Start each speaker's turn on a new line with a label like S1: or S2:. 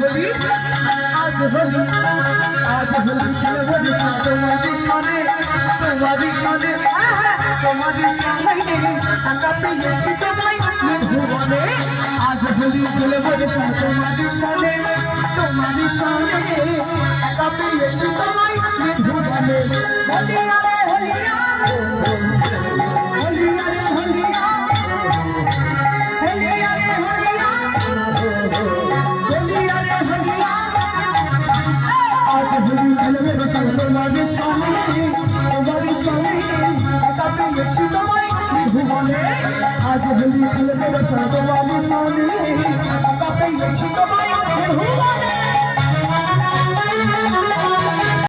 S1: হোলি আজ হোলি আজ হোলি খেলবো তোমাদের সনে তোমাদের সনে তোমাদের সনে একা পেয়েছি তোমায় ভুবনে আজ হোলি খেলবো তোমাদের সনে তোমাদের সনে একা পেয়েছি তোমায় ভুবনে হোলি আরে হোলিয়া হোলি আরে হোলিয়া হোলি আরে হোলিয়া হোলি আরে হোলিয়া আজ হোলি খেলবে তোমাদের সনে তোমাদের সনে একা পেয়েছি তোমায় ভুবনে আজ হোলি খেলবে তোমাদের সনে একা পেয়েছি তোমায়